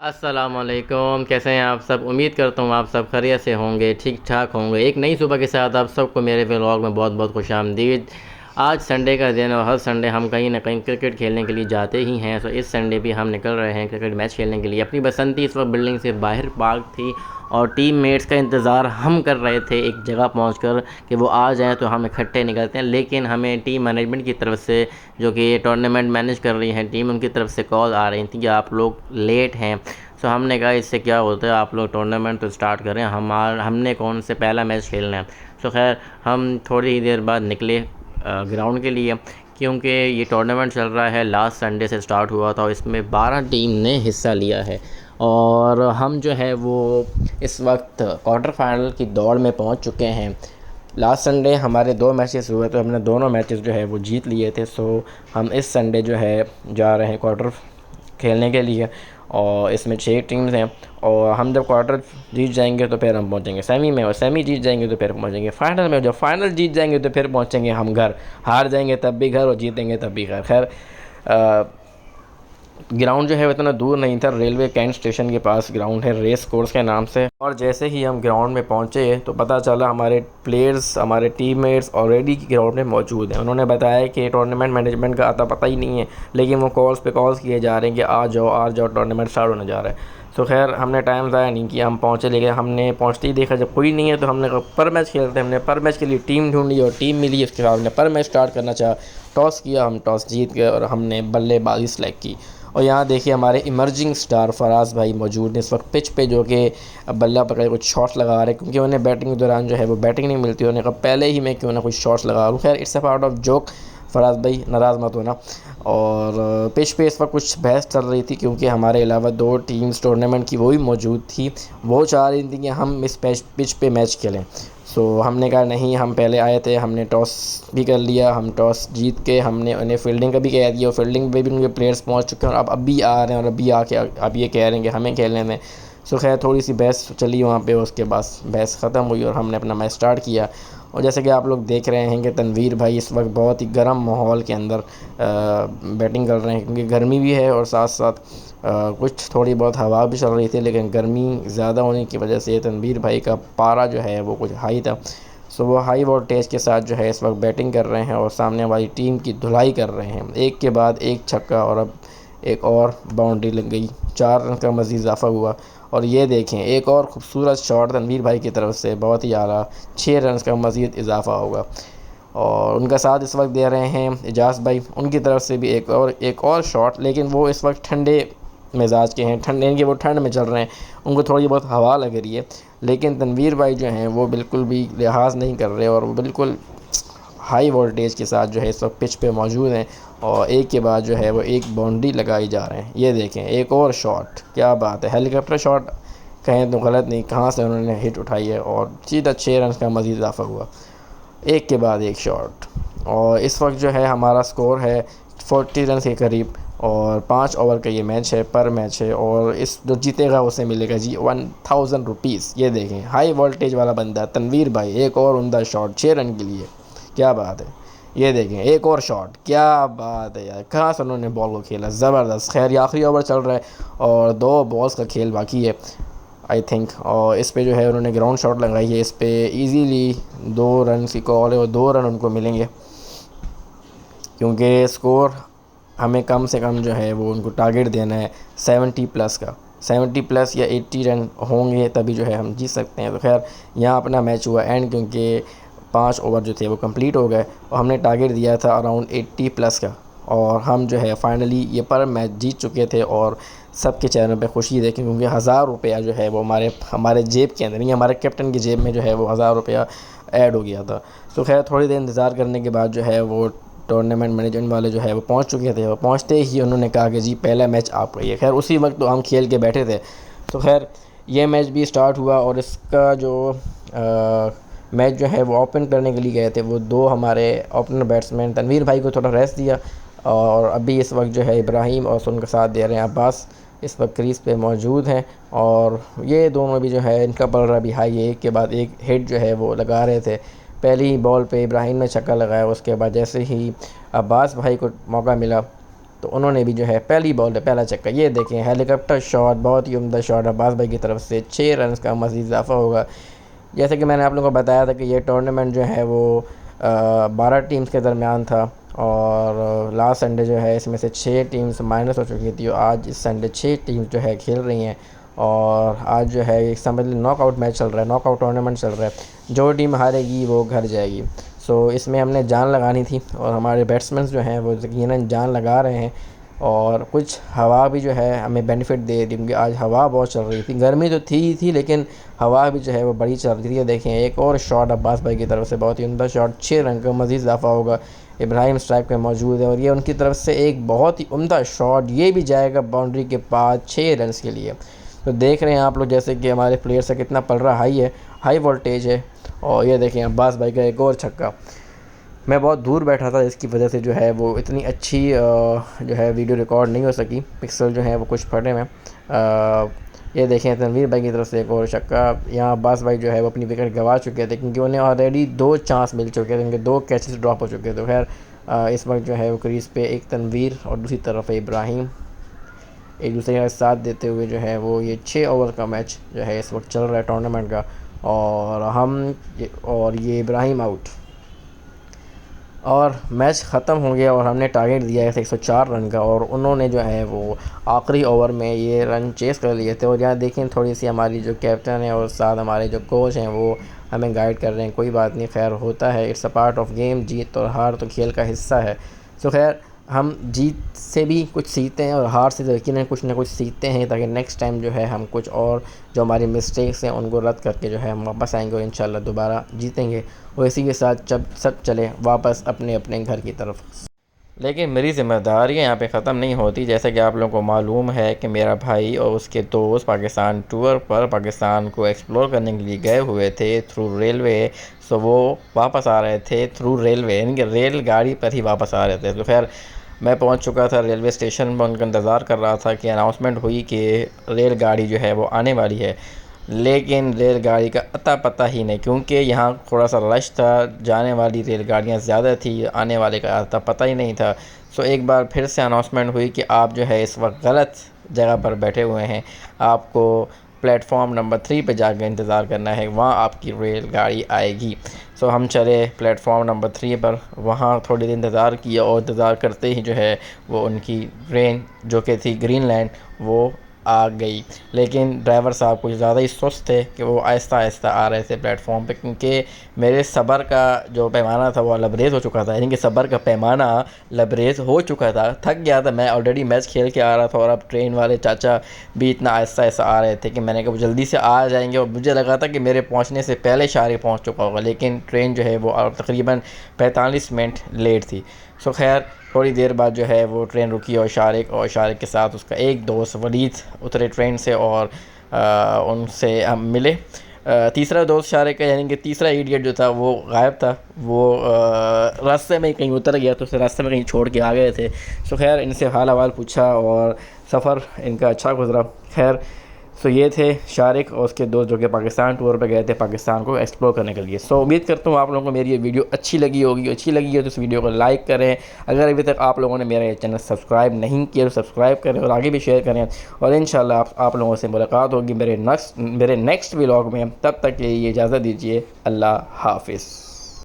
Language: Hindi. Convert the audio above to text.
अस्सलामुअलैकुम, कैसे हैं आप सब। उम्मीद करता हूँ आप सब खैरियत से होंगे, ठीक ठाक होंगे। एक नई सुबह के साथ आप सबको मेरे व्लॉग में बहुत बहुत खुशामदीद। आज संडे का दिन और हर संडे हम कहीं ना कहीं क्रिकेट खेलने के लिए जाते ही हैं। तो इस संडे भी हम निकल रहे हैं क्रिकेट मैच खेलने के लिए। अपनी बसंती इस वक्त बिल्डिंग से बाहर पार्क थी और टीम मेट्स का इंतज़ार हम कर रहे थे एक जगह पहुंचकर कि वो आ जाएं तो हम इकट्ठे निकलते हैं। लेकिन हमें टीम मैनेजमेंट की तरफ से, जो कि ये टूर्नामेंट मैनेज कर रही हैं टीम, उनकी तरफ से कॉल आ रही थी कि आप लोग लेट हैं। सो हमने कहा इससे क्या होता है, आप लोग टूर्नामेंट तो स्टार्ट करें, हमने कौन से पहला मैच खेलना है। सो खैर हम थोड़ी ही देर बाद निकले ग्राउंड के लिए, क्योंकि ये टूर्नामेंट चल रहा है, लास्ट संडे से स्टार्ट हुआ था और इसमें 12 टीम ने हिस्सा लिया है। और हम जो है वो इस वक्त क्वार्टर फाइनल की दौड़ में पहुंच चुके हैं। लास्ट संडे हमारे 2 मैचेस हुए तो हमने दोनों मैचेस जो है वो जीत लिए थे। सो हम इस संडे जो है जा रहे हैं क्वार्टर खेलने के लिए और इसमें 6 टीम्स हैं। और हम जब क्वार्टर जीत जाएंगे तो फिर हम पहुंचेंगे सेमी में, और सेमी जीत जाएंगे तो फिर पहुंचेंगे फाइनल में। जब फाइनल जीत जाएंगे तो फिर पहुंचेंगे हम घर। हार जाएंगे तब भी घर और जीतेंगे तब भी घर। खैर ग्राउंड जो है वो इतना दूर नहीं था, रेलवे कैंट स्टेशन के पास ग्राउंड है, रेस कोर्स के नाम से। और जैसे ही हम ग्राउंड में पहुंचे तो पता चला हमारे प्लेयर्स, हमारे टीममेट्स ऑलरेडी ग्राउंड में मौजूद हैं। उन्होंने बताया कि टूर्नामेंट मैनेजमेंट का आता पता ही नहीं है, लेकिन वो कॉल्स पे कॉल्स किए जा रहे हैं कि आ जाओ टूर्नामेंट स्टार्ट होने जा रहा है। तो खैर हमने टाइम ज़ाया नहीं किया, हम पहुँचे। लेकिन हमने पहुँचते ही देखा जब कोई नहीं है तो हमने कहा पर मैच खेलते हैं। हमने पर मैच के लिए टीम ढूंढी और टीम मिली, उसके बाद हमने पर मैच स्टार्ट करना चाहा। टॉस किया, हम टॉस जीत गए और हमने बल्लेबाजी सेलेक्ट की। और यहाँ देखिए हमारे इमर्जिंग स्टार फराज भाई मौजूद हैं इस वक्त पिच पे, जो कि बल्ला पकड़ कुछ शॉट्स लगा रहे हैं, क्योंकि उन्हें बैटिंग के दौरान जो है वो बैटिंग नहीं मिलती। उन्होंने कहा पहले ही मैं क्यों ना कुछ शॉट्स लगा लूँ। खैर it's a part of joke, Faraz भाई नाराज़ मत होना। और पिच पे इस वक्त कुछ बहस चल रही थी, क्योंकि हमारे अलावा 2 टीम्स टूर्नामेंट की वो भी मौजूद थी। वो चाह रही थी कि हम इस पिच पे मैच खेलें। सो हमने कहा नहीं, हम पहले आए थे, हमने टॉस भी कर लिया। हम टॉस जीत के हमने उन्हें फील्डिंग का भी कह दिया और फील्डिंग पे भी उनके प्लेयर्स पहुंच चुके हैं और अब अभी आ रहे हैं और अभी आके अब ये कह रहे हैं कि हमें खेलने में। सो खैर थोड़ी सी बहस चली वहाँ पे, उसके बाद बहस ख़त्म हुई और हमने अपना मैच स्टार्ट किया। और जैसे कि आप लोग देख रहे हैं कि तनवीर भाई इस वक्त बहुत ही गर्म माहौल के अंदर बैटिंग कर रहे हैं, क्योंकि गर्मी भी है और साथ साथ कुछ थोड़ी बहुत हवा भी चल रही थी। लेकिन गर्मी ज़्यादा होने की वजह से तनवीर भाई का पारा जो है वो कुछ हाई था। सो वो हाई वोल्टेज के साथ जो है इस वक्त बैटिंग कर रहे हैं और सामने वाली टीम की धुलाई कर रहे हैं। एक के बाद एक छक्का और अब एक और बाउंड्री लग गई, 4 रन का मज़ीद इजाफा हुआ। और ये देखें एक और खूबसूरत शॉट तनवीर भाई की तरफ से, बहुत ही आला, 6 रन का मज़ीद इजाफा होगा। और उनका साथ इस वक्त दे रहे हैं एजाज़ भाई, उनकी तरफ से भी एक और शॉट। लेकिन वो इस वक्त ठंडे मिजाज के हैं, ठंड यानी कि वो ठंड में चल रहे हैं, उनको थोड़ी बहुत हवा लग रही है। लेकिन तनवीर भाई जो हैं वो बिल्कुल भी लिहाज नहीं कर रहे और वो बिल्कुल हाई वोल्टेज के साथ जो है इस वक्त पिच पे मौजूद हैं। और एक के बाद जो है वो एक बाउंड्री लगाई जा रहे हैं। ये देखें एक और शॉट, क्या बात है, हेलीकॉप्टर शॉट कहें तो गलत नहीं, कहाँ से उन्होंने हिट उठाई है और सीधा 6 रन का मज़ीद इजाफा हुआ, एक के बाद एक शॉट। और इस वक्त जो है हमारा स्कोर है 40 रन के करीब और 5 ओवर का ये मैच है, पर मैच है। और इस जो जीतेगा उसे मिलेगा जी 1000 रुपीज़। ये देखें हाई वोल्टेज वाला बंदा तनवीर भाई, एक और उमदा शॉट 6 रन के लिए, क्या बात है। ये देखें एक और शॉट, क्या बात है यार, कहाँ से उन्होंने बॉल को खेला, ज़बरदस्त। खैर ये आखिरी ओवर चल रहा है और 2 बॉल्स का खेल बाकी है आई थिंक। और इस पे जो है उन्होंने ग्राउंड शॉट लगाई है, इस पे इजीली 2 रन की कॉल है और 2 रन उनको मिलेंगे, क्योंकि स्कोर हमें कम से कम जो है वो उनको टारगेट देना है 70 प्लस का। 70 प्लस या 80 रन होंगे तभी जो है हम जीत सकते हैं। तो खैर यहाँ अपना मैच हुआ एंड, क्योंकि 5 ओवर जो थे वो कंप्लीट हो गए और हमने टारगेट दिया था अराउंड 80 प्लस का। और हम जो है फाइनली ये पर मैच जीत चुके थे और सबके चेहरों पे खुशी देखें, क्योंकि 1000 रुपया जो है वो हमारे जेब के अंदर, नहीं हमारे कैप्टन की जेब में जो है वो 1000 रुपया ऐड हो गया था। तो खैर थोड़ी देर इंतज़ार करने के बाद जो है वो टूर्नामेंट मैनेजमेंट वाले जो है वो पहुंच चुके थे। वो पहुंचते ही उन्होंने कहा कि जी पहला मैच आपका ही है। खैर उसी वक्त तो हम खेल के बैठे थे। तो खैर ये मैच भी स्टार्ट हुआ और इसका जो मैच जो है वो ओपन करने के लिए गए थे वो 2 हमारे ओपनर बैट्समैन, तनवीर भाई को थोड़ा रेस्ट दिया। और अभी इस वक्त जो है इब्राहिम और उनका साथ दे रहे हैं अब्बास, इस वक्त क्रीज पे मौजूद हैं। और ये दोनों भी जो है इनका पलड़ा भी हाई है, एक के बाद एक हिट जो है वो लगा रहे थे। पहली बॉल पे इब्राहिम ने छक्का लगाया, उसके बाद जैसे ही अब्बास भाई को मौका मिला तो उन्होंने भी जो है पहली बॉल पे पहला छक्का, ये देखें हेलीकॉप्टर शॉट, बहुत ही उम्दा शॉट अब्बास भाई की तरफ से। 6 रन का मज़ीद इजाफा होगा। जैसे कि मैंने आप लोगों को बताया था कि ये टूर्नामेंट जो है वो 12 टीम्स के दरमियान था और लास्ट संडे जो है इसमें से 6 टीम्स माइनस हो चुकी थी और आज इस संडे 6 टीम्स जो है खेल रही हैं और आज जो है एक समझ लीजिए नॉकआउट मैच चल रहा है, नॉकआउट टूर्नामेंट चल रहा है। जो टीम हारेगी वो घर जाएगी। सो इसमें हमने जान लगानी थी और हमारे बैट्समैन जो हैं वो यकीनन जान लगा रहे हैं और कुछ हवा भी जो है हमें बेनिफिट दे रही, क्योंकि आज हवा बहुत चल रही थी। गर्मी तो थी लेकिन हवा भी जो है वो बड़ी चल रही थी। देखें एक और शॉट अब्बास भाई की तरफ से, बहुत ही उम्दा शॉट। 6 रन का मज़ीद इजाफा होगा। इब्राहिम स्ट्राइक पे मौजूद है और ये उनकी तरफ से एक बहुत ही उम्दा शॉट, ये भी जाएगा बाउंड्री के पास 6 रन के लिए। तो देख रहे हैं आप लोग जैसे कि हमारे प्लेयर से कितना पल रहा हाई है, हाई वोल्टेज है। और ये देखें अब्बास भाई का एक और छक्का। मैं बहुत दूर बैठा था, इसकी वजह से जो है वो इतनी अच्छी जो है वीडियो रिकॉर्ड नहीं हो सकी, पिक्सल जो है वो कुछ फटे में। ये देखें तनवीर भाई की तरफ से एक और छक्का। यहाँ अब्बास भाई जो है वो अपनी विकेट गंवा चुके थे क्योंकि उन्हें ऑलरेडी 2 चांस मिल चुके थे, उनके 2 कैचेस ड्रॉप हो चुके थे। तो खैर इस वक्त जो है वो क्रीज़ पे एक तनवीर और दूसरी तरफ है इब्राहिम, एक दूसरे का साथ देते हुए जो है वो ये 6 ओवर का मैच जो है इस वक्त चल रहा है टूर्नामेंट का। और ये इब्राहिम आउट और मैच ख़त्म हो गया और हमने टारगेट दिया है 104 रन का और उन्होंने जो है वो आखिरी ओवर में ये रन चेस कर लिए थे। और यहाँ देखें थोड़ी सी हमारी जो कैप्टन है और साथ हमारे जो कोच हैं वो हमें गाइड कर रहे हैं। कोई बात नहीं, खैर होता है, it's a part of game. जीत और हार तो खेल का हिस्सा है। सो खैर हम जीत से भी कुछ सीखते हैं और हार से यकीनन कुछ ना कुछ सीखते हैं, ताकि नेक्स्ट टाइम जो है हम कुछ और जो हमारी मिस्टेक्स हैं उनको रद्द करके जो है हम वापस आएंगे और इंशाल्लाह दोबारा जीतेंगे। और इसी के साथ जब सब चले वापस अपने अपने घर की तरफ। लेकिन मेरी ज़िम्मेदारियाँ यहाँ पे ख़त्म नहीं होती। जैसे कि आप लोगों को मालूम है कि मेरा भाई और उसके दोस्त पाकिस्तान टूर पर पाकिस्तान को एक्सप्लोर करने के लिए गए हुए थे थ्रू रेलवे। सो वो वापस आ रहे थे थ्रू रेलवे, यानी कि रेलगाड़ी पर ही वापस आ रहे थे। तो खैर मैं पहुंच चुका था रेलवे स्टेशन में, उनका इंतज़ार कर रहा था कि अनाउंसमेंट हुई कि रेलगाड़ी जो है वो आने वाली है। लेकिन रेलगाड़ी का अता पता ही नहीं, क्योंकि यहाँ थोड़ा सा रश था, जाने वाली रेलगाड़ियाँ ज़्यादा थी, आने वाले का अता पता ही नहीं था। सो एक बार फिर से अनाउंसमेंट हुई कि आप जो है इस वक्त गलत जगह पर बैठे हुए हैं, आपको प्लेटफॉर्म नंबर 3 पे जाकर इंतज़ार करना है, वहाँ आपकी रेलगाड़ी आएगी। सो हम चले प्लेटफॉर्म नंबर 3 पर, वहाँ थोड़ी देर इंतज़ार किया और इंतज़ार करते ही जो है वो उनकी ट्रेन जो कि थी ग्रीनलैंड वो आ गई। लेकिन ड्राइवर साहब कुछ ज़्यादा ही सुस्त थे कि वो आहिस्ता आहिस्ता आ रहे थे प्लेटफॉर्म पे, क्योंकि मेरे सब्र का जो पैमाना था वो लबरेज़ हो चुका था, यानी कि सब्र का पैमाना लबरेज़ हो चुका था, थक गया था। मैं ऑलरेडी मैच खेल के आ रहा था और अब ट्रेन वाले चाचा भी इतना आहिस्ता आहिस्ता आ रहे थे कि मैंने कहा वो जल्दी से आ जाएंगे। और मुझे लगा था कि मेरे पहुँचने से पहले शारिक पहुँच चुका होगा, लेकिन ट्रेन जो है वो तकरीबन 45 मिनट लेट थी। सो खैर थोड़ी देर बाद जो है वो ट्रेन रुकी और शारिक के साथ उसका एक दोस्त वलीद उतरे ट्रेन से और उनसे हम मिले। तीसरा दोस्त शारिक का, यानी कि तीसरा इडियट जो था वो गायब था, वो रास्ते में कहीं उतर गया, तो उसे रास्ते में कहीं छोड़ के आ गए थे। सो खैर इनसे हाल अहवाल पूछा और सफ़र इनका अच्छा गुजरा। खैर सो ये थे शारिक और उसके दोस्त जो कि पाकिस्तान टूर पे गए थे पाकिस्तान को एक्सप्लोर करने के लिए। सो उम्मीद करता हूँ आप लोगों को मेरी ये वीडियो अच्छी लगी होगी। अच्छी लगी हो तो इस वीडियो को लाइक करें। अगर अभी तक आप लोगों ने मेरा ये चैनल सब्सक्राइब नहीं किया तो सब्सक्राइब करें और आगे भी शेयर करें। और इंशाल्लाह आप लोगों से मुलाकात होगी मेरे नेक्स्ट व्लॉग में। तब तक के लिए इजाज़त दीजिए। अल्लाह हाफिज़।